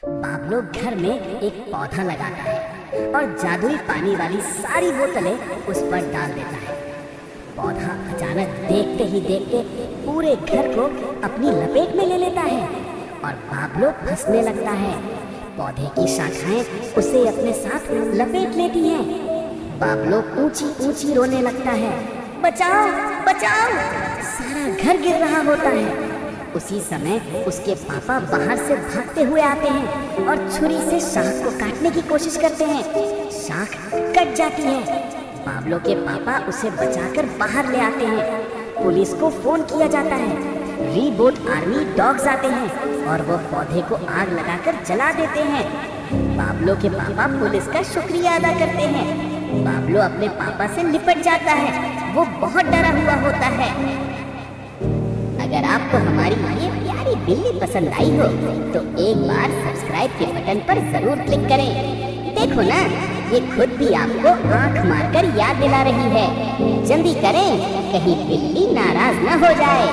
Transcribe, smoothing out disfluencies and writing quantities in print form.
Pablo घर में एक पौधा लगाता है और जादुई पानी वाली सारी बोतलें उस पर डाल देता है। पौधा अचानक देखते ही देखते पूरे घर को अपनी लपेट में ले लेता है और पाब्लो फंसने लगता है। पौधे की शाखाएं उसे अपने साथ लपेट लेती हैं। पाब्लो ऊंची ऊंची रोने लगता है, बचाओ बचाओ। सारा घर गिर रहा होता है। उसी समय उसके पापा बाहर से भागते हुए आते हैं और छुरी से शाख को काटने की कोशिश करते हैं। शाख कट जाती है। पाब्लो के पापा उसे बचाकर बाहर ले आते हैं। पुलिस को फोन किया जाता है। रीबोट आर्मी डॉग्स आते हैं और वो पौधे को आग लगाकर जला देते हैं। पाब्लो के पापा पुलिस का शुक्रिया अदा करते हैं। पाब्लो अपने पापा से निपट जाता है। वो बहुत डरा हुआ होता है। अगर आपको हमारी ये प्यारी बिल्ली पसंद आई हो तो एक बार सब्सक्राइब के बटन पर जरूर क्लिक करें। देखो ना, ये खुद भी आपको आंख मारकर याद दिला रही है। जल्दी करें, कहीं बिल्ली नाराज न हो जाए।